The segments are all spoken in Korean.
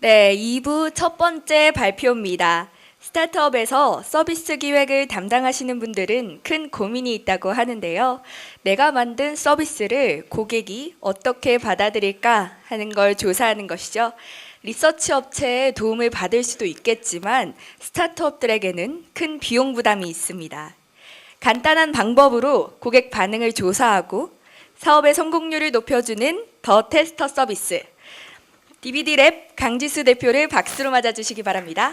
네, 2부 첫 번째 발표입니다. 스타트업에서 서비스 기획을 담당하시는 분들은 큰 고민이 있다고 하는데요. 내가 만든 서비스를 고객이 어떻게 받아들일까 하는 걸 조사하는 것이죠. 리서치 업체의 도움을 받을 수도 있겠지만 스타트업들에게는 큰 비용 부담이 있습니다. 간단한 방법으로 고객 반응을 조사하고 사업의 성공률을 높여주는 더 테스터 서비스. DBD랩 강지수 대표를 박수로 맞아주시기 바랍니다.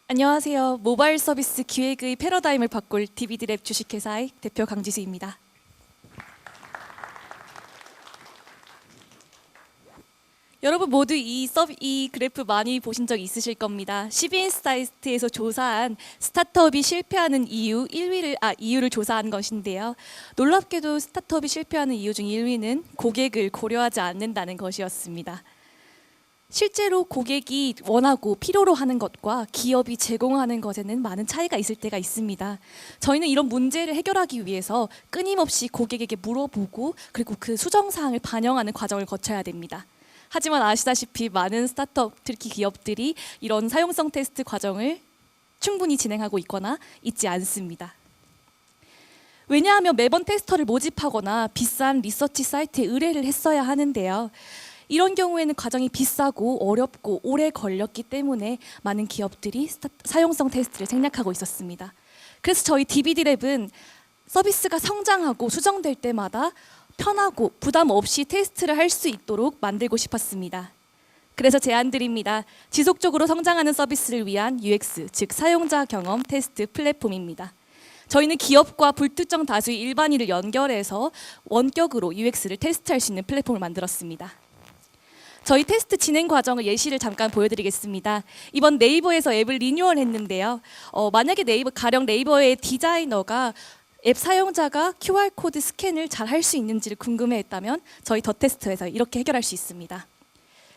안녕하세요. 모바일 서비스 기획의 패러다임을 바꿀 DBD랩 주식회사의 대표 강지수입니다. 여러분 모두 이 그래프 많이 보신 적 있으실 겁니다. CB인사이트에서 조사한 스타트업이 실패하는 이유를 조사한 것인데요. 놀랍게도 스타트업이 실패하는 이유 중 1위는 고객을 고려하지 않는다는 것이었습니다. 실제로 고객이 원하고 필요로 하는 것과 기업이 제공하는 것에는 많은 차이가 있을 때가 있습니다. 저희는 이런 문제를 해결하기 위해서 끊임없이 고객에게 물어보고 그리고 그 수정사항을 반영하는 과정을 거쳐야 됩니다. 하지만 아시다시피 많은 스타트업, 특히 기업들이 이런 사용성 테스트 과정을 충분히 진행하고 있거나 있지 않습니다. 왜냐하면 매번 테스터를 모집하거나 비싼 리서치 사이트에 의뢰를 했어야 하는데요. 이런 경우에는 과정이 비싸고 어렵고 오래 걸렸기 때문에 많은 기업들이 사용성 테스트를 생략하고 있었습니다. 그래서 저희 DBD랩은 서비스가 성장하고 수정될 때마다 편하고 부담 없이 테스트를 할 수 있도록 만들고 싶었습니다. 그래서 제안드립니다. 지속적으로 성장하는 서비스를 위한 UX, 즉 사용자 경험 테스트 플랫폼입니다. 저희는 기업과 불특정 다수의 일반인을 연결해서 원격으로 UX를 테스트할 수 있는 플랫폼을 만들었습니다. 저희 테스트 진행 과정을 예시를 잠깐 보여드리겠습니다. 이번 네이버에서 앱을 리뉴얼했는데요. 만약에 가령 네이버의 디자이너가 앱 사용자가 QR코드 스캔을 잘 할 수 있는지를 궁금해했다면 저희 더 테스트에서 이렇게 해결할 수 있습니다.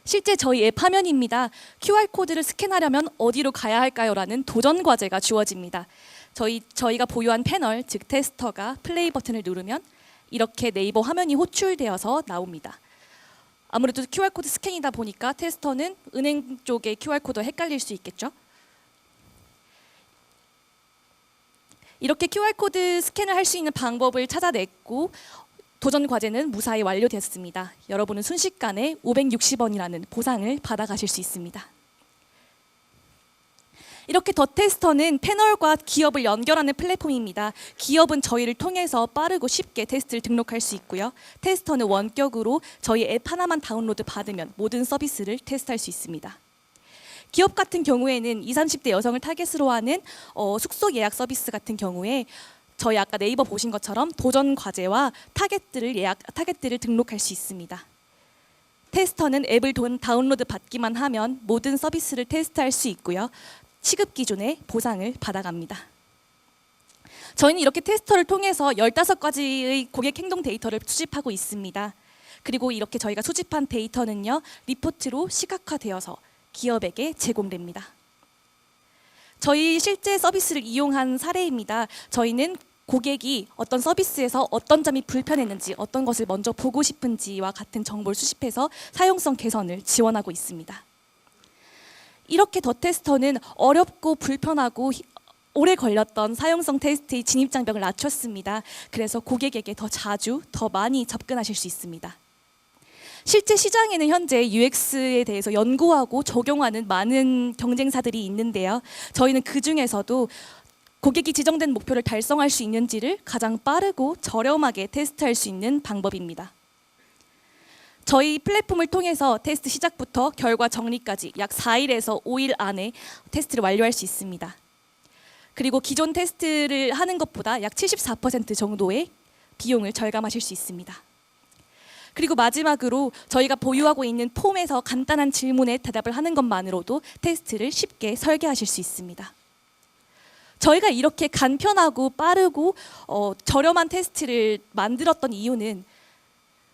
실제 저희 앱 화면입니다. QR코드를 스캔하려면 어디로 가야 할까요? 라는 도전 과제가 주어집니다. 저희가 보유한 패널, 즉 테스터가 플레이 버튼을 누르면 이렇게 네이버 화면이 호출되어서 나옵니다. 아무래도 QR코드 스캔이다 보니까 테스터는 은행 쪽의 QR코드와 헷갈릴 수 있겠죠? 이렇게 QR코드 스캔을 할 수 있는 방법을 찾아냈고 도전 과제는 무사히 완료되었습니다. 여러분은 순식간에 560원이라는 보상을 받아가실 수 있습니다. 이렇게 더 테스터는 패널과 기업을 연결하는 플랫폼입니다. 기업은 저희를 통해서 빠르고 쉽게 테스트를 등록할 수 있고요. 테스터는 원격으로 저희 앱 하나만 다운로드 받으면 모든 서비스를 테스트할 수 있습니다. 기업 같은 경우에는 20, 30대 여성을 타겟으로 하는 숙소 예약 서비스 같은 경우에 저희 아까 네이버 보신 것처럼 도전 과제와 타겟들을 등록할 수 있습니다. 테스터는 앱을 다운로드 받기만 하면 모든 서비스를 테스트할 수 있고요. 취급 기준의 보상을 받아갑니다. 저희는 이렇게 테스터를 통해서 15가지의 고객 행동 데이터를 수집하고 있습니다. 그리고 이렇게 저희가 수집한 데이터는요, 리포트로 시각화되어서 기업에게 제공됩니다. 저희 실제 서비스를 이용한 사례입니다. 저희는 고객이 어떤 서비스에서 어떤 점이 불편했는지, 어떤 것을 먼저 보고 싶은지와 같은 정보를 수집해서 사용성 개선을 지원하고 있습니다. 이렇게 더 테스터는 어렵고 불편하고 오래 걸렸던 사용성 테스트의 진입장벽을 낮췄습니다. 그래서 고객에게 더 자주, 더 많이 접근하실 수 있습니다. 실제 시장에는 현재 UX에 대해서 연구하고 적용하는 많은 경쟁사들이 있는데요. 저희는 그 중에서도 고객이 지정된 목표를 달성할 수 있는지를 가장 빠르고 저렴하게 테스트할 수 있는 방법입니다. 저희 플랫폼을 통해서 테스트 시작부터 결과 정리까지 약 4일에서 5일 안에 테스트를 완료할 수 있습니다. 그리고 기존 테스트를 하는 것보다 약 74% 정도의 비용을 절감하실 수 있습니다. 그리고 마지막으로 저희가 보유하고 있는 폼에서 간단한 질문에 대답을 하는 것만으로도 테스트를 쉽게 설계하실 수 있습니다. 저희가 이렇게 간편하고 빠르고 저렴한 테스트를 만들었던 이유는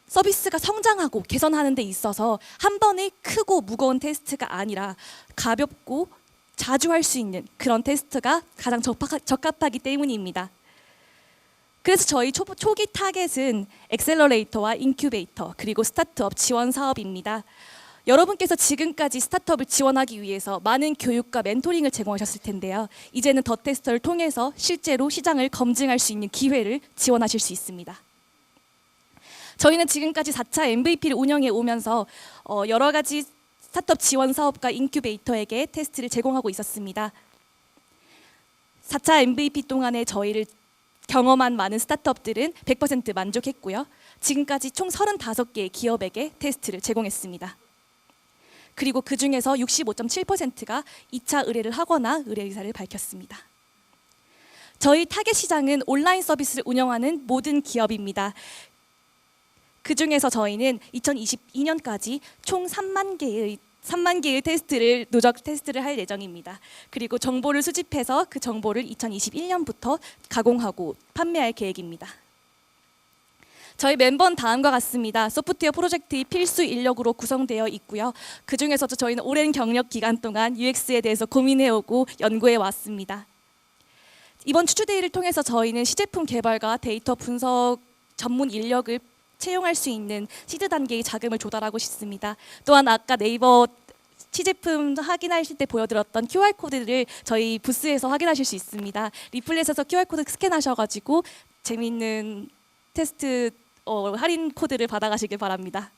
서비스가 성장하고 개선하는 데 있어서 한 번에 크고 무거운 테스트가 아니라 가볍고 자주 할 수 있는 그런 테스트가 가장 적합하기 때문입니다. 그래서 저희 초기 타겟은 엑셀러레이터와 인큐베이터 그리고 스타트업 지원 사업입니다. 여러분께서 지금까지 스타트업을 지원하기 위해서 많은 교육과 멘토링을 제공하셨을 텐데요. 이제는 더 테스터를 통해서 실제로 시장을 검증할 수 있는 기회를 지원하실 수 있습니다. 저희는 지금까지 4차 MVP를 운영해 오면서 여러 가지 스타트업 지원 사업과 인큐베이터에게 테스트를 제공하고 있었습니다. 4차 MVP 동안에 저희를 경험한 많은 스타트업들은 100% 만족했고요. 지금까지 총 35개의 기업에게 테스트를 제공했습니다. 그리고 그중에서 65.7%가 2차 의뢰를 하거나 의뢰 의사를 밝혔습니다. 저희 타겟 시장은 온라인 서비스를 운영하는 모든 기업입니다. 그중에서 저희는 2022년까지 총 3만 개의 테스트를 누적 테스트를 할 예정입니다. 그리고 정보를 수집해서 그 정보를 2021년부터 가공하고 판매할 계획입니다. 저희 멤버는 다음과 같습니다. 소프트웨어 프로젝트의 필수 인력으로 구성되어 있고요. 그중에서도 저희는 오랜 경력 기간 동안 UX에 대해서 고민해오고 연구해 왔습니다. 이번 추추데이를 통해서 저희는 시제품 개발과 데이터 분석 전문 인력을 채용할 수 있는 시드 단계의 자금을 조달하고 싶습니다. 또한 아까 네이버 시제품 확인하실 때 보여드렸던 QR코드를 저희 부스에서 확인하실 수 있습니다. 리플렛에서 QR코드 스캔하셔가지고 재미있는 테스트 할인 코드를 받아가시길 바랍니다.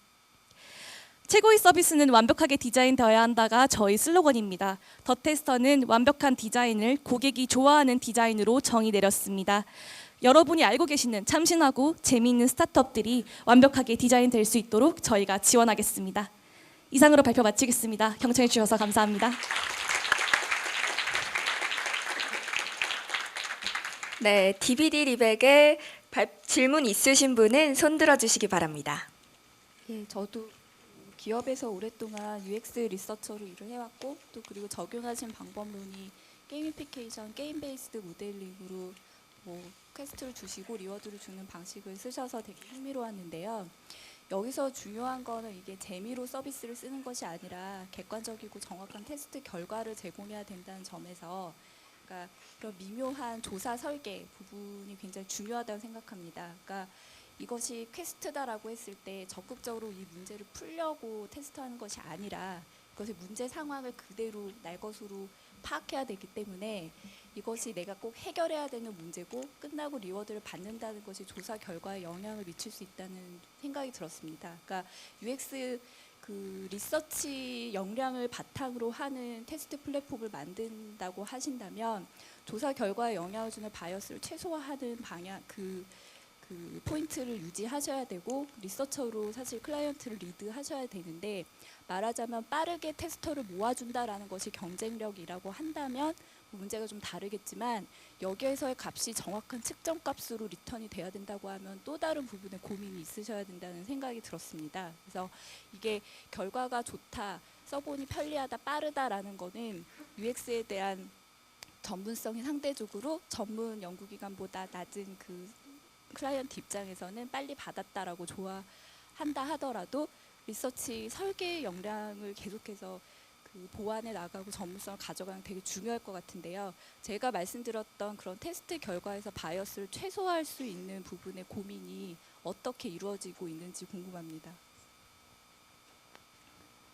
최고의 서비스는 완벽하게 디자인되어야 한다가 저희 슬로건입니다. 더 테스터는 완벽한 디자인을 고객이 좋아하는 디자인으로 정의 내렸습니다. 여러분이 알고 계시는 참신하고 재미있는 스타트업들이 완벽하게 디자인될 수 있도록 저희가 지원하겠습니다. 이상으로 발표 마치겠습니다. 경청해 주셔서 감사합니다. 네, DVD 리백에 질문 있으신 분은 손 들어주시기 바랍니다. 예, 저도 기업에서 오랫동안 UX 리서처로 일을 해왔고 또 그리고 적용하신 방법론이 게이미피케이션, 게임 베이스드 모델링으로 퀘스트를 주시고 리워드를 주는 방식을 쓰셔서 되게 흥미로웠는데요. 여기서 중요한 거는 이게 재미로 서비스를 쓰는 것이 아니라 객관적이고 정확한 테스트 결과를 제공해야 된다는 점에서 그러니까 그런 미묘한 조사 설계 부분이 굉장히 중요하다고 생각합니다. 그러니까 이것이 퀘스트다라고 했을 때 적극적으로 이 문제를 풀려고 테스트하는 것이 아니라 그것의 문제 상황을 그대로 날 것으로 파악해야 되기 때문에 이것이 내가 꼭 해결해야 되는 문제고 끝나고 리워드를 받는다는 것이 조사 결과에 영향을 미칠 수 있다는 생각이 들었습니다. 그러니까 UX 리서치 역량을 바탕으로 하는 테스트 플랫폼을 만든다고 하신다면 조사 결과에 영향을 주는 바이어스를 최소화하는 방향 그 포인트를 유지하셔야 되고 리서처로 사실 클라이언트를 리드하셔야 되는데 말하자면 빠르게 테스터를 모아준다라는 것이 경쟁력이라고 한다면 문제가 좀 다르겠지만 여기에서의 값이 정확한 측정값으로 리턴이 돼야 된다고 하면 또 다른 부분에 고민이 있으셔야 된다는 생각이 들었습니다. 그래서 이게 결과가 좋다, 써보니 편리하다, 빠르다라는 거는 UX에 대한 전문성이 상대적으로 전문 연구기관보다 낮은 그 클라이언트 입장에서는 빨리 받았다라고 좋아한다 하더라도 리서치 설계 역량을 계속해서 보완해 나가고 전문성을 가져가는 게 되게 중요할 것 같은데요. 제가 말씀드렸던 그런 테스트 결과에서 바이어스를 최소화할 수 있는 부분의 고민이 어떻게 이루어지고 있는지 궁금합니다.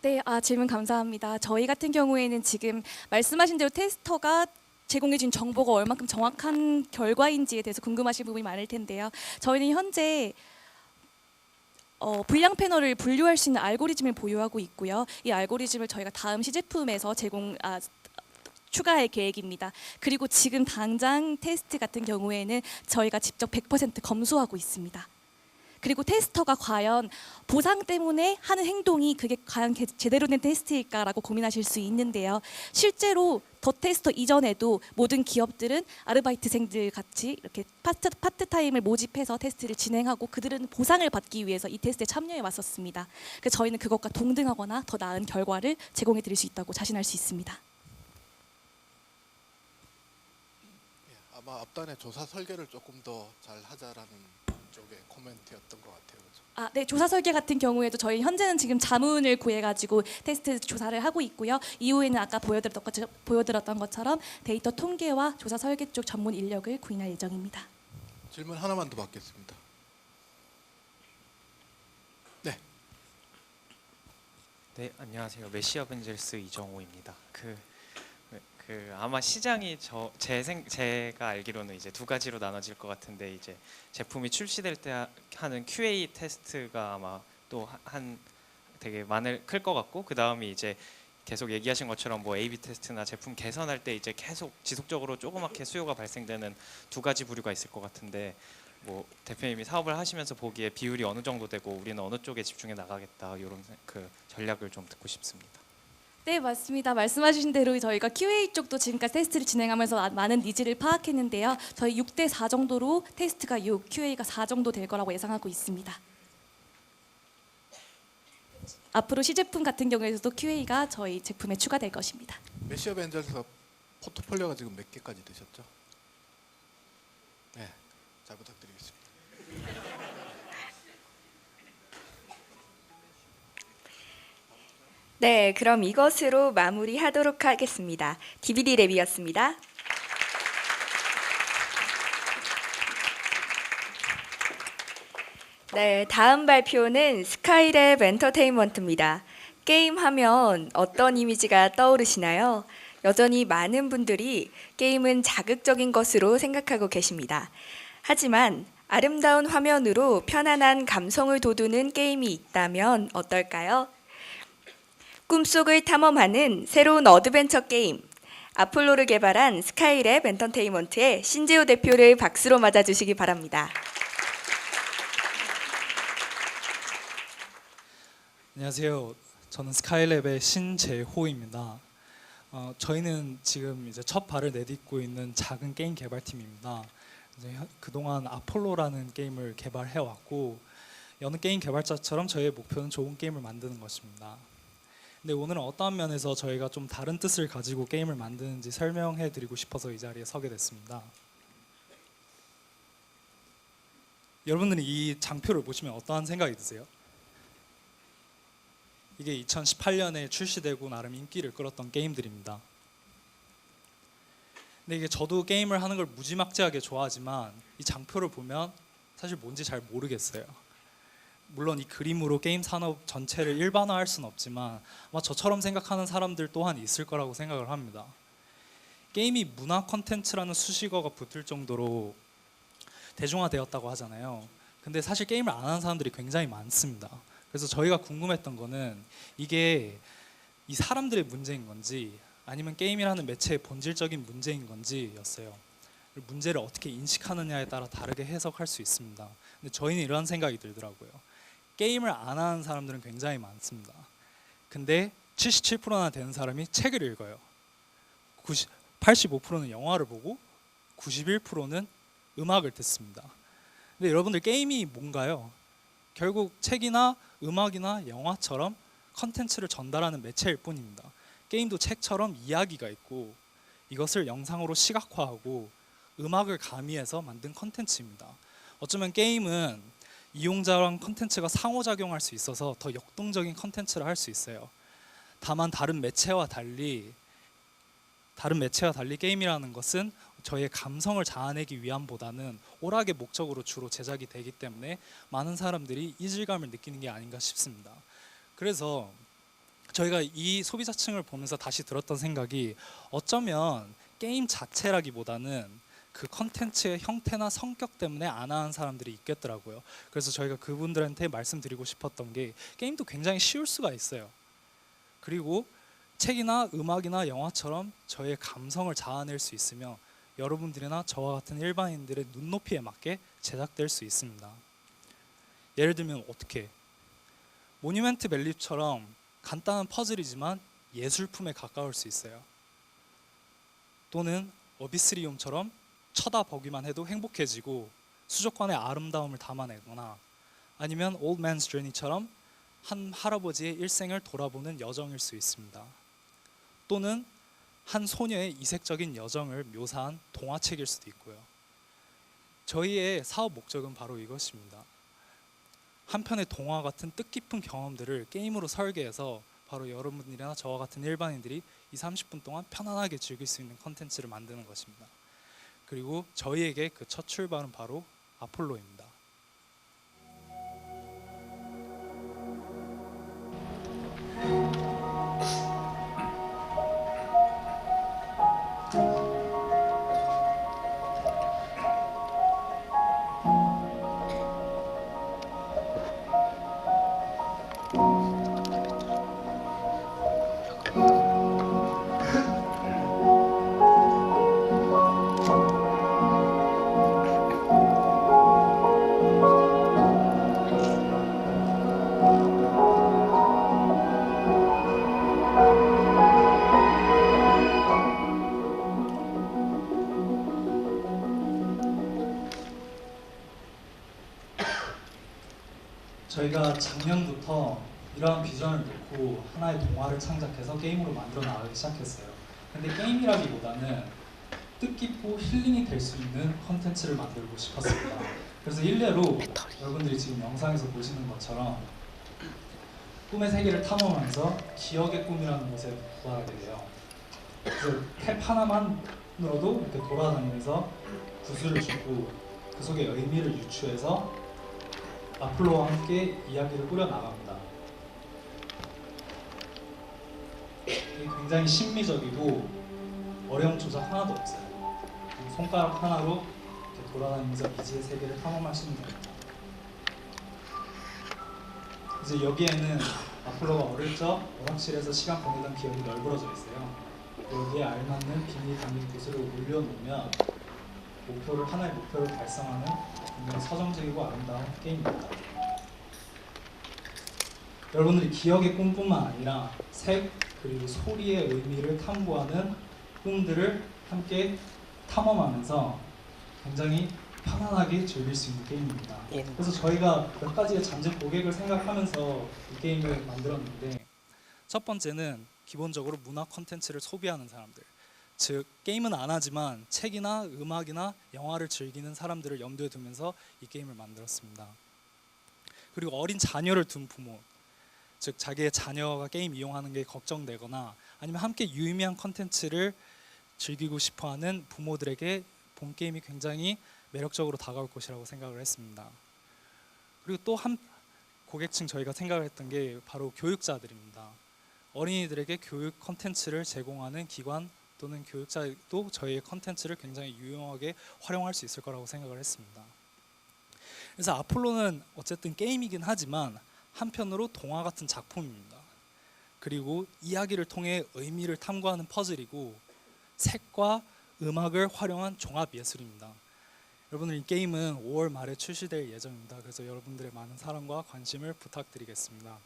네, 질문 감사합니다. 저희 같은 경우에는 지금 말씀하신 대로 테스터가 제공해준 정보가 얼만큼 정확한 결과인지에 대해서 궁금하신 부분이 많을 텐데요. 저희는 현재 불량 패널을 분류할 수 있는 알고리즘을 보유하고 있고요. 이 알고리즘을 저희가 다음 시제품에서 추가할 계획입니다. 그리고 지금 당장 테스트 같은 경우에는 저희가 직접 100% 검수하고 있습니다. 그리고 테스터가 과연 보상 때문에 하는 행동이 그게 과연 제대로 된 테스트일까라고 고민하실 수 있는데요. 실제로 더 테스터 이전에도 모든 기업들은 아르바이트생들 같이 이렇게 파트타임을 모집해서 테스트를 진행하고 그들은 보상을 받기 위해서 이 테스트에 참여해 왔었습니다. 그래서 저희는 그것과 동등하거나 더 나은 결과를 제공해 드릴 수 있다고 자신할 수 있습니다. 아마 앞단의 조사 설계를 조금 더 잘 하자라는 쪽의 코멘트였던 것 같아요. 그죠? 아, 네, 조사 설계 같은 경우에도 저희 현재는 지금 자문을 구해가지고 테스트 조사를 하고 있고요. 이후에는 아까 보여드렸던 것처럼 데이터 통계와 조사 설계 쪽 전문 인력을 구인할 예정입니다. 질문 하나만 더 받겠습니다. 네. 네, 안녕하세요. 메시 어벤져스 이정호입니다. 아마 시장이 제가 알기로는 이제 두 가지로 나눠질 것 같은데, 이제 제품이 출시될 때 하는 QA 테스트가 아마 또 한 되게 클 것 같고, 그 다음이 이제 계속 얘기하신 것처럼 뭐 A/B 테스트나 제품 개선할 때 이제 계속 지속적으로 조그맣게 수요가 발생되는 두 가지 부류가 있을 것 같은데, 뭐 대표님이 사업을 하시면서 보기에 비율이 어느 정도 되고 우리는 어느 쪽에 집중해 나가겠다, 이런 그 전략을 좀 듣고 싶습니다. 네, 맞습니다. 말씀하신 대로 저희가 QA 쪽도 지금까지 테스트를 진행하면서 많은 니즈를 파악했는데요. 저희 6대 4 정도로 테스트가 6, QA가 4 정도 될 거라고 예상하고 있습니다. 앞으로 시제품 같은 경우에서도 QA가 저희 제품에 추가될 것입니다. 메시 어벤져스 포트폴리오가 지금 몇 개까지 되셨죠? 네, 잘 부탁드리겠습니다. 네, 그럼 이것으로 마무리하도록 하겠습니다. DVD 랩이었습니다. 네, 다음 발표는 스카이랩 엔터테인먼트입니다. 게임하면 어떤 이미지가 떠오르시나요? 여전히 많은 분들이 게임은 자극적인 것으로 생각하고 계십니다. 하지만 아름다운 화면으로 편안한 감성을 돋우는 게임이 있다면 어떨까요? 꿈속을 탐험하는 새로운 어드벤처 게임, 아폴로를 개발한 스카이랩 엔터테인먼트의 신재호 대표를 박수로 맞아주시기 바랍니다. 안녕하세요. 저는 스카이랩의 신재호입니다. 저희는 지금 이제 첫 발을 내딛고 있는 작은 게임 개발팀입니다. 이제 그동안 아폴로라는 게임을 개발해 왔고, 여느 게임 개발자처럼 저희의 목표는 좋은 게임을 만드는 것입니다. 근데 오늘은 어떠한 면에서 저희가 좀 다른 뜻을 가지고 게임을 만드는지 설명해 드리고 싶어서 이 자리에 서게 됐습니다. 여러분들이 이 장표를 보시면 어떠한 생각이 드세요? 이게 2018년에 출시되고 나름 인기를 끌었던 게임들입니다. 근데 이게 저도 게임을 하는 걸 무지막지하게 좋아하지만 이 장표를 보면 사실 뭔지 잘 모르겠어요. 물론 이 그림으로 게임 산업 전체를 일반화할 수는 없지만 아마 저처럼 생각하는 사람들 또한 있을 거라고 생각을 합니다. 게임이 문화 콘텐츠라는 수식어가 붙을 정도로 대중화되었다고 하잖아요. 근데 사실 게임을 안 하는 사람들이 굉장히 많습니다. 그래서 저희가 궁금했던 거는 이게 이 사람들의 문제인 건지 아니면 게임이라는 매체의 본질적인 문제인 건지였어요. 문제를 어떻게 인식하느냐에 따라 다르게 해석할 수 있습니다. 근데 저희는 이런 생각이 들더라고요. 게임을 안 하는 사람들은 굉장히 많습니다. 근데 77%나 되는 사람이 책을 읽어요. 85%는 영화를 보고 91%는 음악을 듣습니다. 근데 여러분들 게임이 뭔가요? 결국 책이나 음악이나 영화처럼 컨텐츠를 전달하는 매체일 뿐입니다. 게임도 책처럼 이야기가 있고 이것을 영상으로 시각화하고 음악을 가미해서 만든 컨텐츠입니다. 어쩌면 게임은 이용자랑 컨텐츠가 상호작용할 수 있어서 더 역동적인 컨텐츠를 할 수 있어요. 다만 다른 매체와 달리 게임이라는 것은 저희의 감성을 자아내기 위함보다는 오락의 목적으로 주로 제작이 되기 때문에 많은 사람들이 이질감을 느끼는 게 아닌가 싶습니다. 그래서 저희가 이 소비자층을 보면서 다시 들었던 생각이 어쩌면 게임 자체라기보다는 그 컨텐츠의 형태나 성격 때문에 안 하는 사람들이 있겠더라고요. 그래서 저희가 그분들한테 말씀드리고 싶었던 게 게임도 굉장히 쉬울 수가 있어요. 그리고 책이나 음악이나 영화처럼 저의 감성을 자아낼 수 있으며 여러분들이나 저와 같은 일반인들의 눈높이에 맞게 제작될 수 있습니다. 예를 들면 어떻게? 모뉴멘트 밸리처럼 간단한 퍼즐이지만 예술품에 가까울 수 있어요. 또는 어비스리움처럼 쳐다보기만 해도 행복해지고 수족관의 아름다움을 담아내거나 아니면 Old Man's Journey처럼 한 할아버지의 일생을 돌아보는 여정일 수 있습니다. 또는 한 소녀의 이색적인 여정을 묘사한 동화책일 수도 있고요. 저희의 사업 목적은 바로 이것입니다. 한 편의 동화 같은 뜻깊은 경험들을 게임으로 설계해서 바로 여러분들이나 저와 같은 일반인들이 30분 동안 편안하게 즐길 수 있는 컨텐츠를 만드는 것입니다. 그리고 저희에게 그 첫 출발은 바로 아폴로입니다. 저희가 작년부터 이러한 비전을 놓고 하나의 동화를 창작해서 게임으로 만들어 나가기 시작했어요. 근데 게임이라기보다는 뜻깊고 힐링이 될 수 있는 컨텐츠를 만들고 싶었습니다. 그래서 일례로 여러분들이 지금 영상에서 보시는 것처럼 꿈의 세계를 탐험하면서 기억의 꿈이라는 곳에 도달하게 돼요. 그래서 탭 하나만으로도 이렇게 돌아다니면서 구슬을 줍고 그 속에 의미를 유추해서 아폴로와 함께 이야기를 꾸려나갑니다. 이게 굉장히 심미적이고 어려움 조작 하나도 없어요. 손가락 하나로 이렇게 돌아다니면서 미지의 세계를 탐험할 수 있는 겁니다. 이제 여기에는 아폴로가 어릴 적 오락실에서 시간 보내던 기억이 널브러져 있어요. 여기에 알맞는 비밀 담긴 구슬을 올려놓으면 하나의 목표를 달성하는 굉장히 서정적이고 아름다운 게임입니다. 여러분들이 기억의 꿈뿐만 아니라 색 그리고 소리의 의미를 탐구하는 꿈들을 함께 탐험하면서 굉장히 편안하게 즐길 수 있는 게임입니다. 그래서 저희가 몇 가지의 잠재 고객을 생각하면서 이 게임을 만들었는데, 첫 번째는 기본적으로 문화 콘텐츠를 소비하는 사람들, 즉 게임은 안 하지만 책이나 음악이나 영화를 즐기는 사람들을 염두에 두면서 이 게임을 만들었습니다. 그리고 어린 자녀를 둔 부모, 즉 자기의 자녀가 게임 이용하는 게 걱정되거나 아니면 함께 유의미한 컨텐츠를 즐기고 싶어하는 부모들에게 본 게임이 굉장히 매력적으로 다가올 것이라고 생각을 했습니다. 그리고 또 한 고객층 저희가 생각을 했던 게 바로 교육자들입니다. 어린이들에게 교육 컨텐츠를 제공하는 기관 또는 교육자도 저희의 컨텐츠를 굉장히 유용하게 활용할 수 있을 거라고 생각을 했습니다. 그래서 아폴로는 어쨌든 게임이긴 하지만 한편으로 동화 같은 작품입니다. 그리고 이야기를 통해 의미를 탐구하는 퍼즐이고 색과 음악을 활용한 종합 예술입니다. 여러분들 이 게임은 5월 말에 출시될 예정입니다. 그래서 여러분들의 많은 사랑과 관심을 부탁드리겠습니다.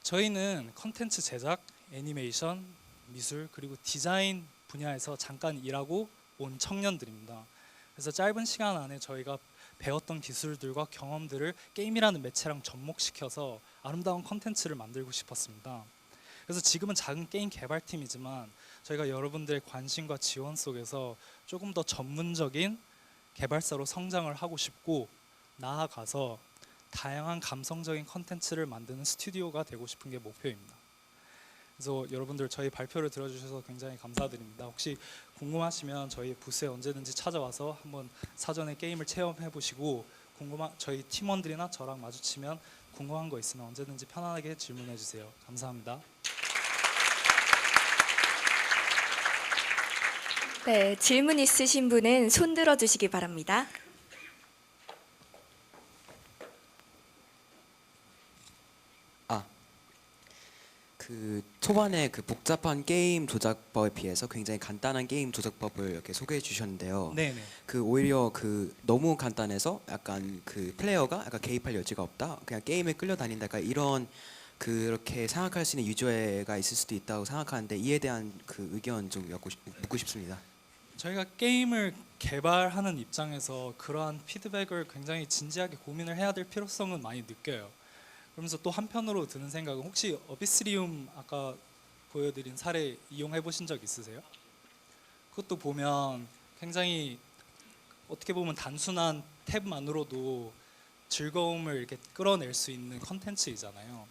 저희는 컨텐츠 제작, 애니메이션, 미술 그리고 디자인 분야에서 잠깐 일하고 온 청년들입니다. 그래서 짧은 시간 안에 저희가 배웠던 기술들과 경험들을 게임이라는 매체랑 접목시켜서 아름다운 컨텐츠를 만들고 싶었습니다. 그래서 지금은 작은 게임 개발팀이지만 저희가 여러분들의 관심과 지원 속에서 조금 더 전문적인 개발사로 성장을 하고 싶고, 나아가서 다양한 감성적인 컨텐츠를 만드는 스튜디오가 되고 싶은 게 목표입니다. 그래서 여러분들 저희 발표를 들어주셔서 굉장히 감사드립니다. 혹시 궁금하시면 저희 부스에 언제든지 찾아와서 한번 사전에 게임을 체험해 보시고, 저희 팀원들이나 저랑 마주치면 궁금한 거 있으면 언제든지 편안하게 질문해 주세요. 감사합니다. 네, 질문 있으신 분은 손 들어 주시기 바랍니다. 그 초반에 그 복잡한 게임 조작법에 비해서 굉장히 간단한 게임 조작법을 이렇게 소개해 주셨는데요. 네네. 그 오히려 그 너무 간단해서 약간 그 플레이어가 약간 개입할 여지가 없다, 그냥 게임에 끌려다닌다, 약간 이런 그렇게 생각할 수 있는 유저가 있을 수도 있다고 생각하는데, 이에 대한 그 의견 좀 묻고 싶습니다. 저희가 게임을 개발하는 입장에서 그러한 피드백을 굉장히 진지하게 고민을 해야 될 필요성은 많이 느껴요. 그러면서 또 한편으로 드는 생각은, 혹시 어비스리움 아까 보여드린 사례 이용해 보신 적 있으세요? 그것도 보면 굉장히 어떻게 보면 단순한 탭만으로도 즐거움을 이렇게 끌어낼 수 있는 컨텐츠이잖아요.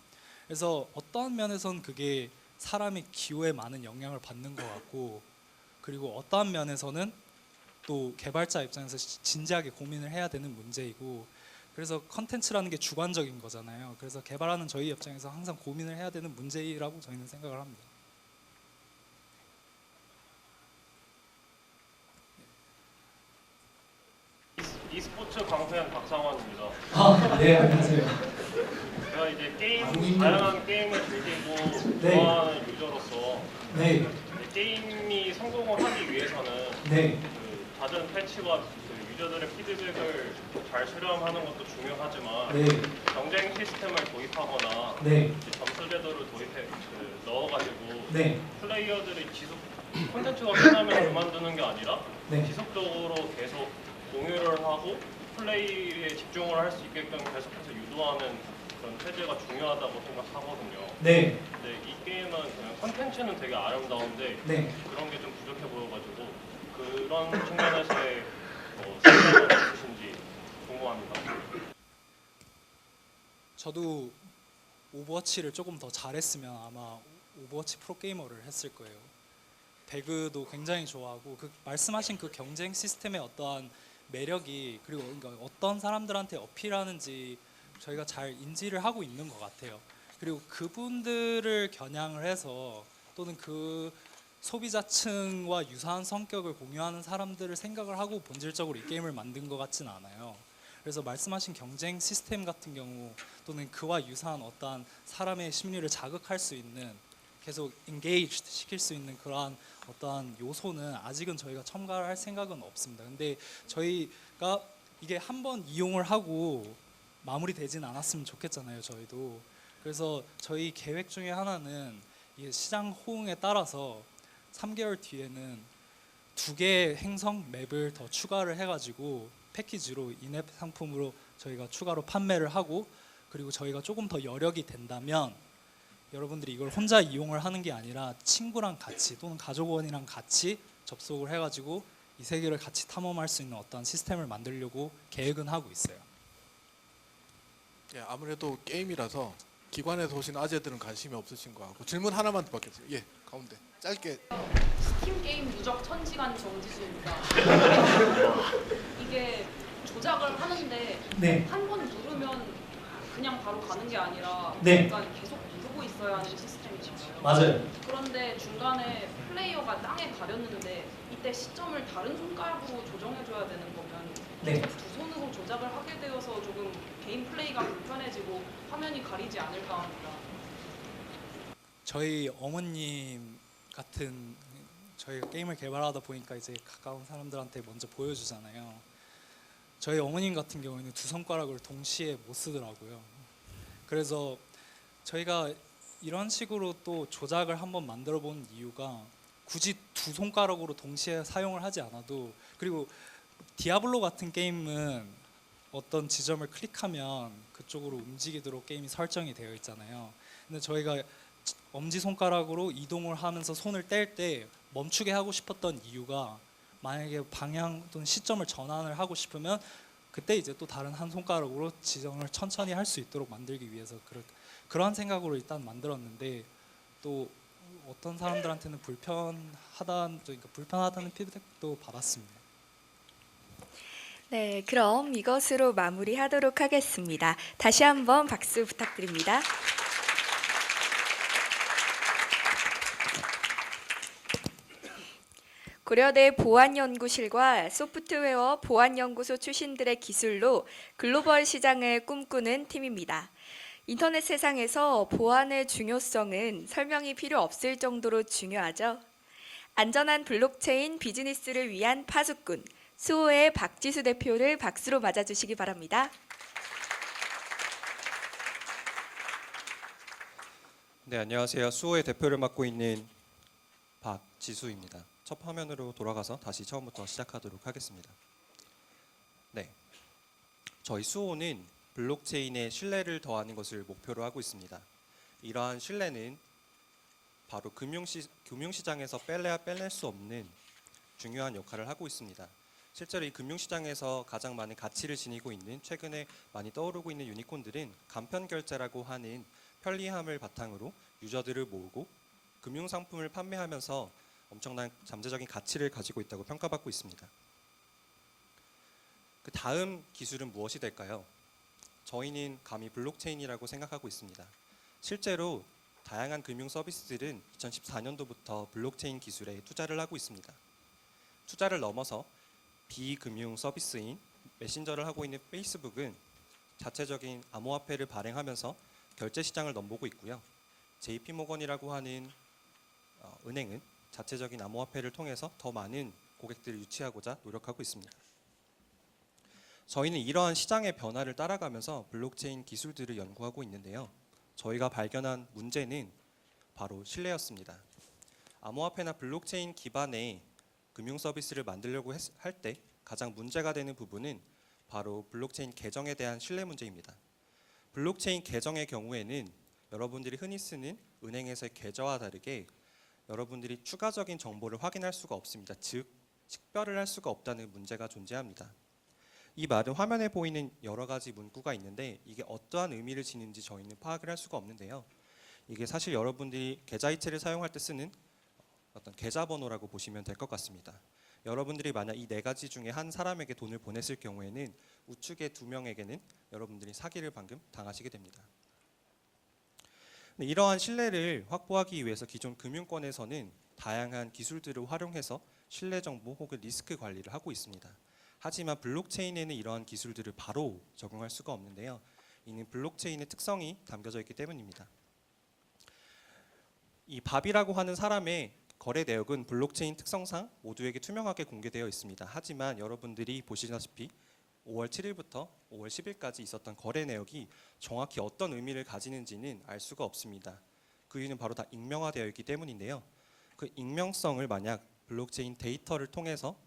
그래서 어떠한 면에선 그게 사람의 기호에 많은 영향을 받는 것 같고, 그리고 어떠한 면에서는 또 개발자 입장에서 진지하게 고민을 해야 되는 문제이고, 그래서 컨텐츠라는 게 주관적인 거잖아요. 그래서 개발하는 저희 입장에서 항상 고민을 해야 되는 문제라고 저희는 생각을 합니다. e스포츠 광팬 박상원입니다. 네, 안녕하세요. 제가 이제 다양한 게임을 즐기고 네. 좋아하는 유저로서 네, 이제 게임이 성공을 하기 위해서는 네, 그 잦은 패치와 그 유저들의 피드백을 잘 수렴하는 것도 중요하지만 네, 경쟁 시스템을 도입하거나 네, 이제 점수 제도를 넣어가지고 네, 플레이어들이 콘텐츠가 끝나면 그만두는 게 아니라 네. 지속적으로 계속 공유를 하고 플레이에 집중을 할 수 있게끔 계속해서 유도하는 그런 체제가 중요하다고 생각하거든요. 네, 근데 이 게임은 그냥 컨텐츠는 되게 아름다운데 네. 그런 게 좀 부족해 보여가지고 그런 측면에서의 생각은 있으신지 궁금합니다. 저도 오버워치를 조금 더 잘했으면 아마 오버워치 프로게이머를 했을 거예요. 배그도 굉장히 좋아하고 그 말씀하신 그 경쟁 시스템의 어떠한 매력이, 그리고 그러니까 어떤 사람들한테 어필하는지 저희가 잘 인지를 하고 있는 것 같아요. 그리고 그분들을 겨냥을 해서 또는 그 소비자층과 유사한 성격을 공유하는 사람들을 생각을 하고 본질적으로 이 게임을 만든 것 같진 않아요. 그래서 말씀하신 경쟁 시스템 같은 경우 또는 그와 유사한 어떠한 사람의 심리를 자극할 수 있는, 계속 engaged 시킬 수 있는 그러한 어떠한 요소는 아직은 저희가 첨가를 할 생각은 없습니다. 근데 저희가 이게 한번 이용을 하고 마무리되진 않았으면 좋겠잖아요, 저희도. 그래서 저희 계획 중에 하나는 이게 시장 호응에 따라서 3개월 뒤에는 2개의 행성 맵을 더 추가를 해가지고 패키지로 인앱 상품으로 저희가 추가로 판매를 하고, 그리고 저희가 조금 더 여력이 된다면 여러분들이 이걸 혼자 이용을 하는 게 아니라 친구랑 같이 또는 가족원이랑 같이 접속을 해가지고 이 세계를 같이 탐험할 수 있는 어떤 시스템을 만들려고 계획은 하고 있어요. 예, 아무래도 게임이라서 기관에서 오신 아재들은 관심이 없으신 것 같고 질문 하나만 더 받겠습니다. 예, 가운데 짧게. 스팀 게임 누적 1000시간 정지수입니다. 이게 조작을 하는데 네, 한 번 누르면 그냥 바로 가는 게 아니라 네. 약간 계속 누르고 있어야 하는 시스템이잖아요. 맞아요. 그런데 중간에 플레이어가 땅에 가렸는데 이때 시점을 다른 손가락으로 조정해줘야 되는 거면 네. 두 손으로 조작을 하게 되어서 조금 개인 플레이가 불편해지고 화면이 가리지 않을까 합니다. 저희 어머님 같은, 저희가 게임을 개발하다 보니까 이제 가까운 사람들한테 먼저 보여주잖아요. 저희 어머님 같은 경우에는 두 손가락을 동시에 못 쓰더라고요. 그래서 저희가 이런 식으로 또 조작을 한번 만들어 본 이유가 굳이 두 손가락으로 동시에 사용을 하지 않아도, 그리고 디아블로 같은 게임은 어떤 지점을 클릭하면 그쪽으로 움직이도록 게임이 설정이 되어 있잖아요. 근데 저희가 엄지손가락으로 이동을 하면서 손을 뗄 때 멈추게 하고 싶었던 이유가, 만약에 방향 또는 시점을 전환을 하고 싶으면 그때 이제 또 다른 한 손가락으로 지정을 천천히 할 수 있도록 만들기 위해서 그러한 생각으로 일단 만들었는데, 또 어떤 사람들한테는 불편하다는 피드백도 받았습니다. 네, 그럼 이것으로 마무리하도록 하겠습니다. 다시 한번 박수 부탁드립니다. 고려대 보안연구실과 소프트웨어 보안연구소 출신들의 기술로 글로벌 시장을 꿈꾸는 팀입니다. 인터넷 세상에서 보안의 중요성은 설명이 필요 없을 정도로 중요하죠. 안전한 블록체인 비즈니스를 위한 파수꾼, 수호의 박지수 대표를 박수로 맞아주시기 바랍니다. 네, 안녕하세요. 수호의 대표를 맡고 있는 박지수입니다. 첫 화면으로 돌아가서 다시 처음부터 시작하도록 하겠습니다. 네, 저희 수호는 블록체인의 신뢰를 더하는 것을 목표로 하고 있습니다. 이러한 신뢰는 바로 금융시장에서 뺄래야 뺄 수 없는 중요한 역할을 하고 있습니다. 실제로 이 금융시장에서 가장 많은 가치를 지니고 있는 최근에 많이 떠오르고 있는 유니콘들은 간편 결제라고 하는 편리함을 바탕으로 유저들을 모으고 금융상품을 판매하면서 엄청난 잠재적인 가치를 가지고 있다고 평가받고 있습니다. 그 다음 기술은 무엇이 될까요? 저희는 감히 블록체인이라고 생각하고 있습니다. 실제로 다양한 금융 서비스들은 2014년도부터 블록체인 기술에 투자를 하고 있습니다. 투자를 넘어서 비금융 서비스인 메신저를 하고 있는 페이스북은 자체적인 암호화폐를 발행하면서 결제 시장을 넘보고 있고요. JP모건이라고 하는 은행은 자체적인 암호화폐를 통해서 더 많은 고객들을 유치하고자 노력하고 있습니다. 저희는 이러한 시장의 변화를 따라가면서 블록체인 기술들을 연구하고 있는데요. 저희가 발견한 문제는 바로 신뢰였습니다. 암호화폐나 블록체인 기반의 금융 서비스를 만들려고 할 때 가장 문제가 되는 부분은 바로 블록체인 계정에 대한 신뢰 문제입니다. 블록체인 계정의 경우에는 여러분들이 흔히 쓰는 은행에서의 계좌와 다르게 여러분들이 추가적인 정보를 확인할 수가 없습니다. 즉, 식별을 할 수가 없다는 문제가 존재합니다. 이 말은 화면에 보이는 여러 가지 문구가 있는데 이게 어떠한 의미를 지니는지 저희는 파악을 할 수가 없는데요. 이게 사실 여러분들이 계좌이체를 사용할 때 쓰는 어떤 계좌번호라고 보시면 될 것 같습니다. 여러분들이 만약 이 네 가지 중에 한 사람에게 돈을 보냈을 경우에는 우측의 두 명에게는 여러분들이 사기를 방금 당하시게 됩니다. 이러한 신뢰를 확보하기 위해서 기존 금융권에서는 다양한 기술들을 활용해서 신뢰 정보 혹은 리스크 관리를 하고 있습니다. 하지만 블록체인에는 이러한 기술들을 바로 적용할 수가 없는데요. 이는 블록체인의 특성이 담겨져 있기 때문입니다. 이 밥이라고 하는 사람의 거래 내역은 블록체인 특성상 모두에게 투명하게 공개되어 있습니다. 하지만 여러분들이 보시다시피 5월 7일부터 5월 10일까지 있었던 거래 내역이 정확히 어떤 의미를 가지는지는 알 수가 없습니다. 그 이유는 바로 다 익명화되어 있기 때문인데요. 그 익명성을 만약 블록체인 데이터를 통해서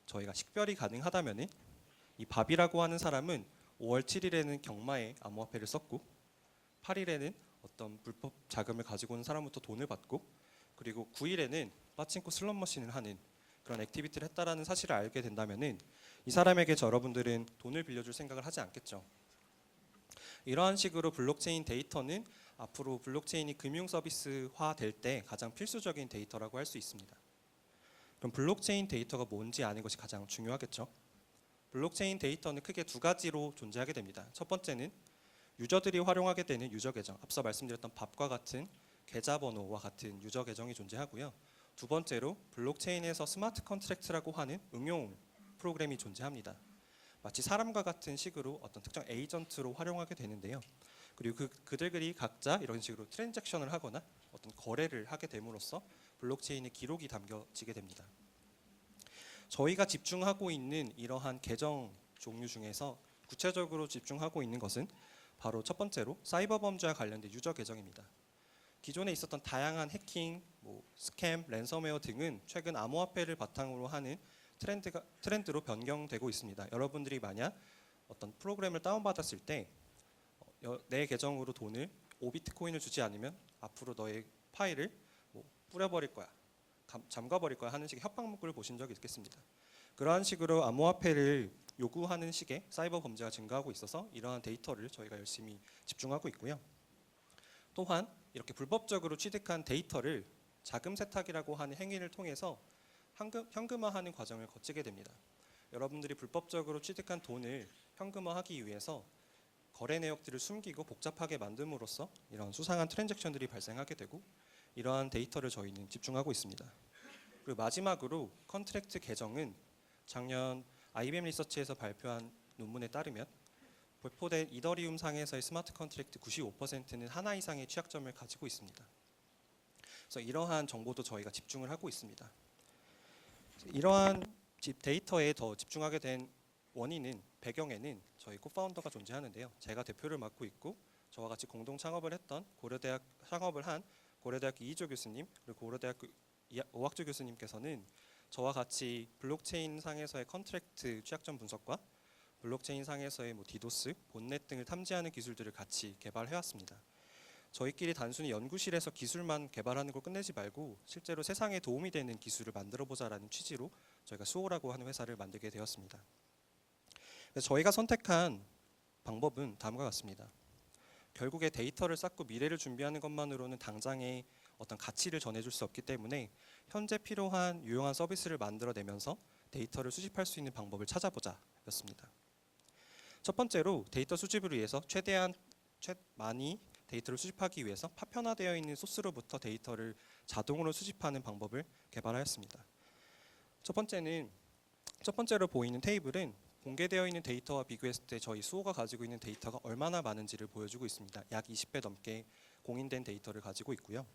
저희가 식별이 가능하다면 이 밥이라고 하는 사람은 5월 7일에는 경마에 암호화폐를 썼고 8일에는 어떤 불법 자금을 가지고 온 사람부터 돈을 받고 그리고 9일에는 빠칭코 슬롯머신을 하는 그런 액티비티를 했다라는 사실을 알게 된다면은 이 사람에게 여러분들은 돈을 빌려줄 생각을 하지 않겠죠. 이러한 식으로 블록체인 데이터는 앞으로 블록체인이 금융 서비스화 될 때 가장 필수적인 데이터라고 할 수 있습니다. 그럼 블록체인 데이터가 뭔지 아는 것이 가장 중요하겠죠. 블록체인 데이터는 크게 두 가지로 존재하게 됩니다. 첫 번째는 유저들이 활용하게 되는 유저 계정, 앞서 말씀드렸던 밥과 같은 계좌번호와 같은 유저 계정이 존재하고요. 두 번째로 블록체인에서 스마트 컨트랙트라고 하는 응용 프로그램이 존재합니다. 마치 사람과 같은 식으로 어떤 특정 에이전트로 활용하게 되는데요. 그리고 그들이 각자 이런 식으로 트랜잭션을 하거나 어떤 거래를 하게 됨으로써 블록체인의 기록이 담겨지게 됩니다. 저희가 집중하고 있는 이러한 계정 종류 중에서 구체적으로 집중하고 있는 것은 바로 첫 번째로 사이버 범죄와 관련된 유저 계정입니다. 기존에 있었던 다양한 해킹, 스캠, 랜섬웨어 등은 최근 암호화폐를 바탕으로 하는 트렌드로 변경되고 있습니다. 여러분들이 만약 어떤 프로그램을 다운받았을 때 내 계정으로 돈을 5비트 코인을 주지 않으면 앞으로 너의 파일을 뿌려버릴 거야, 잠가버릴 거야 하는 식의 협박 문구를 보신 적이 있겠습니다. 그러한 식으로 암호화폐를 요구하는 식의 사이버 범죄가 증가하고 있어서 이러한 데이터를 저희가 열심히 집중하고 있고요. 또한 이렇게 불법적으로 취득한 데이터를 자금 세탁이라고 하는 행위를 통해서 현금화하는 과정을 거치게 됩니다. 여러분들이 불법적으로 취득한 돈을 현금화하기 위해서 거래 내역들을 숨기고 복잡하게 만듦으로써 이런 수상한 트랜잭션들이 발생하게 되고 이러한 데이터를 저희는 집중하고 있습니다. 그리고 마지막으로 컨트랙트 계정은 작년 IBM 리서치에서 발표한 논문에 따르면 배포된 이더리움 상에서의 스마트 컨트랙트 95%는 하나 이상의 취약점을 가지고 있습니다. 그래서 이러한 정보도 저희가 집중을 하고 있습니다. 이러한 데이터에 더 집중하게 된 원인은 배경에는 저희 코파운더가 존재하는데요. 제가 대표를 맡고 있고 저와 같이 공동 창업을 했던 창업을 한 고려대학교 이희조 교수님 그리고 고려대학교 오학조 교수님께서는 저와 같이 블록체인 상에서의 컨트랙트 취약점 분석과 블록체인 상에서의 디도스, 본넷 등을 탐지하는 기술들을 같이 개발해왔습니다. 저희끼리 단순히 연구실에서 기술만 개발하는 걸 끝내지 말고 실제로 세상에 도움이 되는 기술을 만들어보자라는 취지로 저희가 수호라고 하는 회사를 만들게 되었습니다. 그래서 저희가 선택한 방법은 다음과 같습니다. 결국에 데이터를 쌓고 미래를 준비하는 것만으로는 당장의 어떤 가치를 전해줄 수 없기 때문에 현재 필요한 유용한 서비스를 만들어내면서 데이터를 수집할 수 있는 방법을 찾아보자였습니다. 첫 번째로 데이터 수집을 위해서 최대한 많이 데이터를 수집하기 위해서 파편화되어 있는 소스로부터 데이터를 자동으로 수집하는 방법을 개발하였습니다. 첫 번째로 보이는 테이블은 공개되어 있는 데이터와 비교했을 때 저희 수호가 가지고 있는 데이터가 얼마나 많은지를 보여주고 있습니다. 약 20배 넘게 공인된 데이터를 가지고 있고요.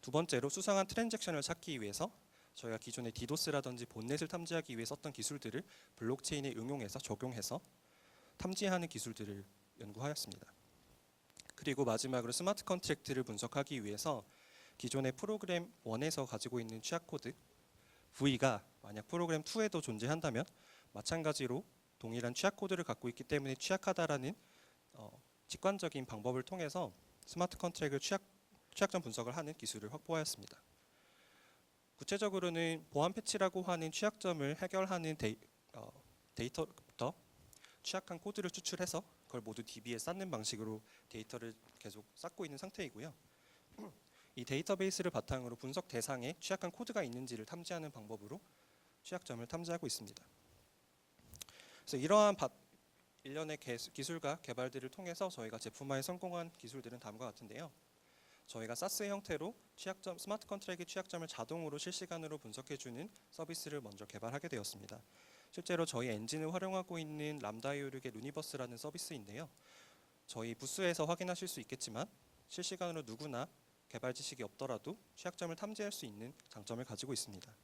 두 번째로 수상한 트랜잭션을 찾기 위해서 저희가 기존의 디도스라든지 본넷을 탐지하기 위해 썼던 기술들을 블록체인에 응용해서 적용해서 탐지하는 기술들을 연구하였습니다. 그리고 마지막으로 스마트 컨트랙트를 분석하기 위해서 기존의 프로그램 1에서 가지고 있는 취약 코드 V가 만약 프로그램 2에도 존재한다면 마찬가지로 동일한 취약 코드를 갖고 있기 때문에 취약하다라는 직관적인 방법을 통해서 스마트 컨트랙을 취약점 분석을 하는 기술을 확보하였습니다. 구체적으로는 보안 패치라고 하는 취약점을 해결하는 데이터부터 취약한 코드를 추출해서 그걸 모두 DB에 쌓는 방식으로 데이터를 계속 쌓고 있는 상태이고요. 이 데이터베이스를 바탕으로 분석 대상에 취약한 코드가 있는지를 탐지하는 방법으로 취약점을 탐지하고 있습니다. 그래서 이러한 일련의 기술과 개발들을 통해서 저희가 제품화에 성공한 기술들은 다음과 같은데요. 저희가 사스 형태로 스마트 컨트랙의 취약점을 자동으로 실시간으로 분석해주는 서비스를 먼저 개발하게 되었습니다. 실제로 저희 엔진을 활용하고 있는 람다이오륙의 루니버스라는 서비스인데요. 저희 부스에서 확인하실 수 있겠지만 실시간으로 누구나 개발 지식이 없더라도 취약점을 탐지할 수 있는 장점을 가지고 있습니다.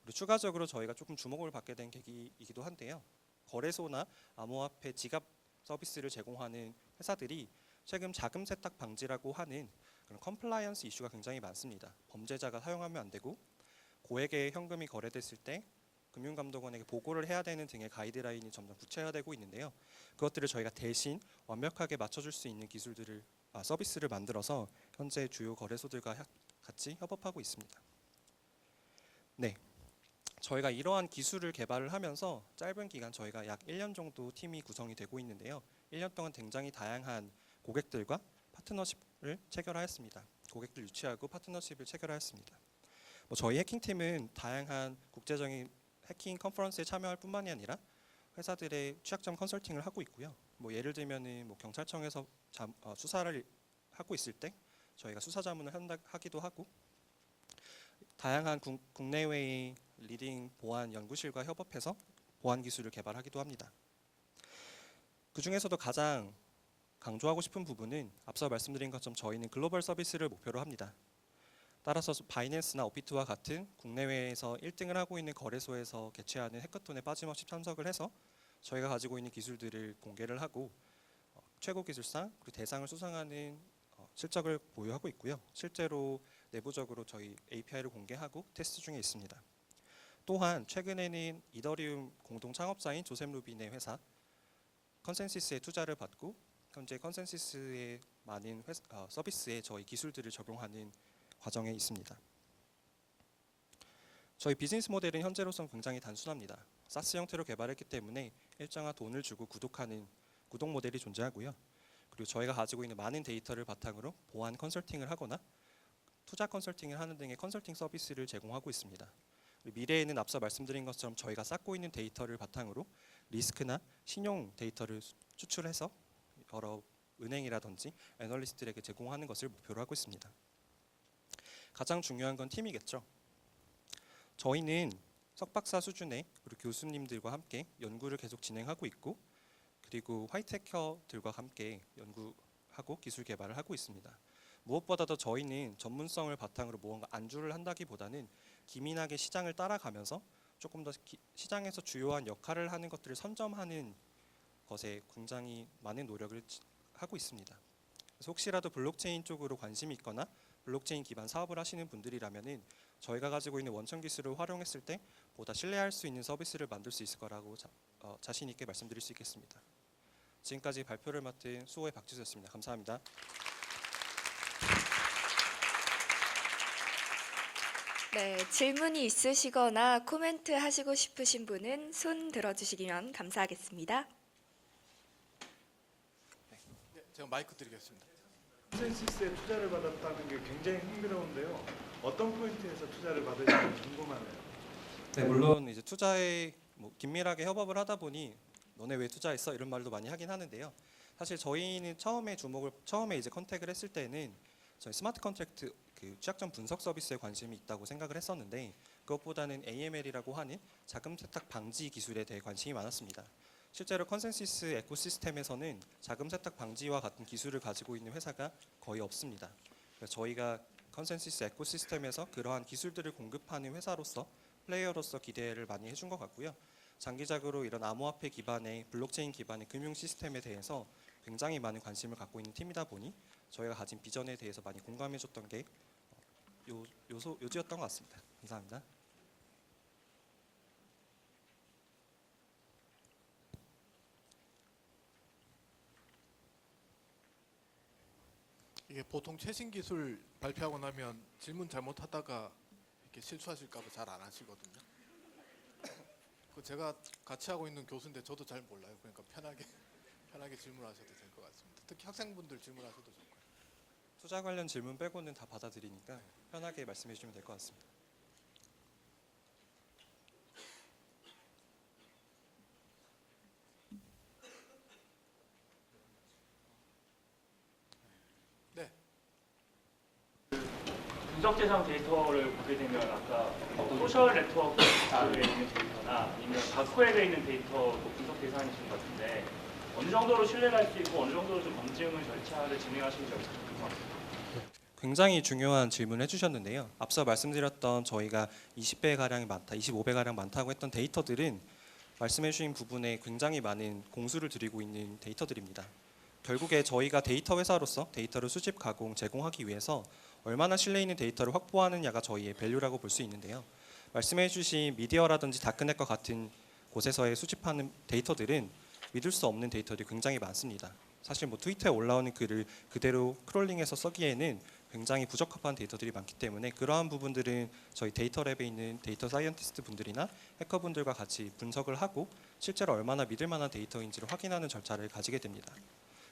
그리고 추가적으로 저희가 조금 주목을 받게 된 계기이기도 한데요. 거래소나 암호화폐 지갑 서비스를 제공하는 회사들이 최근 자금 세탁 방지라고 하는 그런 컴플라이언스 이슈가 굉장히 많습니다. 범죄자가 사용하면 안 되고 고액의 현금이 거래됐을 때 금융감독원에게 보고를 해야 되는 등의 가이드라인이 점점 구체화되고 있는데요. 그것들을 저희가 대신 완벽하게 맞춰줄 수 있는 서비스를 만들어서 현재 주요 거래소들과 같이 협업하고 있습니다. 네, 저희가 이러한 기술을 개발을 하면서 짧은 기간 저희가 약 1년 정도 팀이 구성이 되고 있는데요. 1년 동안 굉장히 다양한 고객들과 파트너십을 체결하였습니다. 고객들 유치하고 파트너십을 체결하였습니다. 저희 해킹팀은 다양한 국제적인 해킹 컨퍼런스에 참여할 뿐만이 아니라 회사들의 취약점 컨설팅을 하고 있고요. 예를 들면은 경찰청에서 수사를 하고 있을 때 저희가 수사 자문을 하기도 하고 다양한 국내외의 리딩 보안 연구실과 협업해서 보안 기술을 개발하기도 합니다. 그 중에서도 가장 강조하고 싶은 부분은 앞서 말씀드린 것처럼 저희는 글로벌 서비스를 목표로 합니다. 따라서 바이낸스나 업비트와 같은 국내외에서 1등을 하고 있는 거래소에서 개최하는 해커톤에 빠짐없이 참석을 해서 저희가 가지고 있는 기술들을 공개를 하고 최고 기술상 그리고 대상을 수상하는 실적을 보유하고 있고요. 실제로 내부적으로 저희 API를 공개하고 테스트 중에 있습니다. 또한 최근에는 이더리움 공동 창업자인 조셉 루빈의 회사 컨센시스에 투자를 받고 현재 컨센시스의 많은 서비스에 저희 기술들을 적용하는 과정에 있습니다. 저희 비즈니스 모델은 현재로서는 굉장히 단순합니다. 사스 형태로 개발했기 때문에 일정한 돈을 주고 구독하는 구독 모델이 존재하고요. 그리고 저희가 가지고 있는 많은 데이터를 바탕으로 보안 컨설팅을 하거나 투자 컨설팅을 하는 등의 컨설팅 서비스를 제공하고 있습니다. 미래에는 앞서 말씀드린 것처럼 저희가 쌓고 있는 데이터를 바탕으로 리스크나 신용 데이터를 추출해서 여러 은행이라든지 애널리스트들에게 제공하는 것을 목표로 하고 있습니다. 가장 중요한 건 팀이겠죠. 저희는 석박사 수준의 우리 교수님들과 함께 연구를 계속 진행하고 있고 그리고 화이트 해커들과 함께 연구하고 기술 개발을 하고 있습니다. 무엇보다도 저희는 전문성을 바탕으로 무언가 안주를 한다기보다는 기민하게 시장을 따라가면서 조금 더 시장에서 주요한 역할을 하는 것들을 선점하는 것에 굉장히 많은 노력을 하고 있습니다. 그래서 혹시라도 블록체인 쪽으로 관심이 있거나 블록체인 기반 사업을 하시는 분들이라면은 저희가 가지고 있는 원천 기술을 활용했을 때 보다 신뢰할 수 있는 서비스를 만들 수 있을 거라고 자신 있게 말씀드릴 수 있겠습니다. 지금까지 발표를 맡은 수호의 박지수였습니다. 감사합니다. 네, 질문이 있으시거나 코멘트 하시고 싶으신 분은 손 들어주시면 감사하겠습니다. 네, 제가 마이크 드리겠습니다. 컨센서스에 투자를 받았다는 게 굉장히 흥미로운데요. 어떤 포인트에서 투자를 받으시는지 궁금하네요. 네, 물론 이제 투자에 뭐 긴밀하게 협업을 하다 보니 너네 왜 투자했어? 이런 말도 많이 하긴 하는데요. 사실 저희는 처음에 이제 컨택을 했을 때는 저희 스마트 컨트랙트 그 취약점 분석 서비스에 관심이 있다고 생각을 했었는데 그것보다는 AML이라고 하는 자금 세탁 방지 기술에 대해 관심이 많았습니다. 실제로 컨센서스 에코시스템에서는 자금 세탁 방지와 같은 기술을 가지고 있는 회사가 거의 없습니다. 그래서 저희가 컨센서스 에코시스템에서 그러한 기술들을 공급하는 회사로서 플레이어로서 기대를 많이 해준 것 같고요. 장기적으로 이런 암호화폐 기반의 블록체인 기반의 금융 시스템에 대해서 굉장히 많은 관심을 갖고 있는 팀이다 보니 저희가 가진 비전에 대해서 많이 공감해줬던 게 요지였던 것 같습니다. 감사합니다. 이게 보통 최신 기술 발표하고 나면 질문 잘못하다가 이렇게 실수하실까봐 잘 안 하시거든요. 그 제가 같이 하고 있는 교수인데 저도 잘 몰라요. 그러니까 편하게 질문하셔도 될 것 같습니다. 특히 학생분들 질문하셔도 좋고요. 투자 관련 질문 빼고는 다 받아들이니까 편하게 말씀해 주시면 될 것 같습니다. 네. 분석 대상 데이터를 보게 되면 아까 소셜 네트워크에 있는 데이터나 아니면 다크웹에 있는 데이터도 분석 대상이신 것 같은데 어느 정도로 신뢰를 할 수 있고 어느 정도로 좀 검증을 절차를 진행하시는지 궁금합니다. 굉장히 중요한 질문을 해주셨는데요. 앞서 말씀드렸던 저희가 20배 가량이 많다, 25배 가량 많다고 했던 데이터들은 말씀해주신 부분에 굉장히 많은 공수를 들이고 있는 데이터들입니다. 결국에 저희가 데이터 회사로서 데이터를 수집, 가공, 제공하기 위해서 얼마나 신뢰 있는 데이터를 확보하느냐가 저희의 밸류라고 볼 수 있는데요. 말씀해주신 미디어라든지 다크넷과 같은 곳에서의 수집하는 데이터들은 믿을 수 없는 데이터들이 굉장히 많습니다. 사실 뭐 트위터에 올라오는 글을 그대로 크롤링해서 쓰기에는 굉장히 부적합한 데이터들이 많기 때문에 그러한 부분들은 저희 데이터랩에 있는 데이터 사이언티스트 분들이나 해커분들과 같이 분석을 하고 실제로 얼마나 믿을 만한 데이터인지를 확인하는 절차를 가지게 됩니다.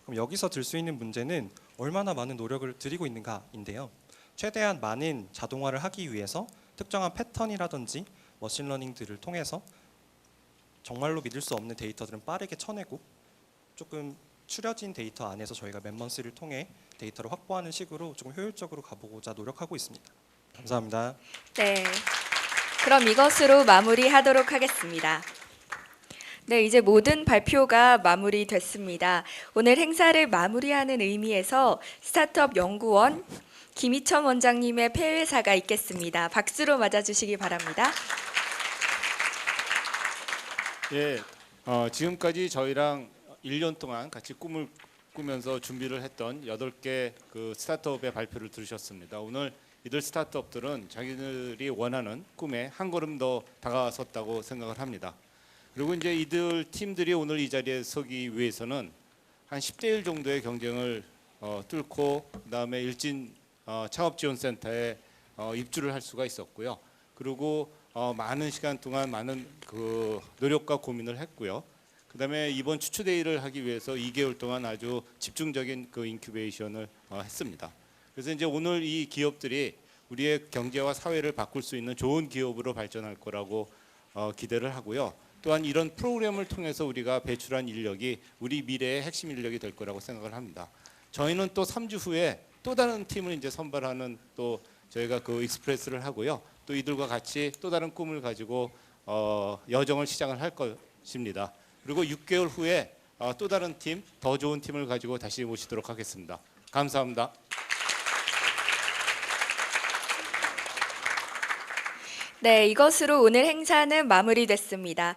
그럼 여기서 들 수 있는 문제는 얼마나 많은 노력을 들이고 있는가인데요. 최대한 많은 자동화를 하기 위해서 특정한 패턴이라든지 머신러닝들을 통해서 정말로 믿을 수 없는 데이터들은 빠르게 쳐내고 조금 추려진 데이터 안에서 저희가 맨먼스를 통해 데이터를 확보하는 식으로 조금 효율적으로 가보고자 노력하고 있습니다. 감사합니다. 네, 그럼 이것으로 마무리하도록 하겠습니다. 네, 이제 모든 발표가 마무리됐습니다. 오늘 행사를 마무리하는 의미에서 스타트업 연구원 김희첨 원장님의 폐회사가 있겠습니다. 박수로 맞아주시기 바랍니다. 예, 지금까지 저희랑 1년 동안 같이 꿈을 꾸면서 준비를 했던 8개 그 스타트업의 발표를 들으셨습니다. 오늘 이들 스타트업들은 자기들이 원하는 꿈에 한 걸음 더 다가섰다고 생각을 합니다. 그리고 이제 이들 팀들이 오늘 이 자리에 서기 위해서는 한 10대 1 정도의 경쟁을 뚫고 그다음에 일진 창업지원센터에 입주를 할 수가 있었고요. 그리고 많은 시간 동안 많은 그 노력과 고민을 했고요. 그다음에 이번 추추데이를 하기 위해서 2개월 동안 아주 집중적인 그 인큐베이션을 했습니다. 그래서 이제 오늘 이 기업들이 우리의 경제와 사회를 바꿀 수 있는 좋은 기업으로 발전할 거라고 기대를 하고요. 또한 이런 프로그램을 통해서 우리가 배출한 인력이 우리 미래의 핵심 인력이 될 거라고 생각을 합니다. 저희는 또 3주 후에 또 다른 팀을 이제 선발하는 또 저희가 그 익스프레스를 하고요. 또 이들과 같이 또 다른 꿈을 가지고 여정을 시작을 할 것입니다. 그리고 6개월 후에 또 다른 팀, 더 좋은 팀을 가지고 다시 모시도록 하겠습니다. 감사합니다. 네, 이것으로 오늘 행사는 마무리됐습니다.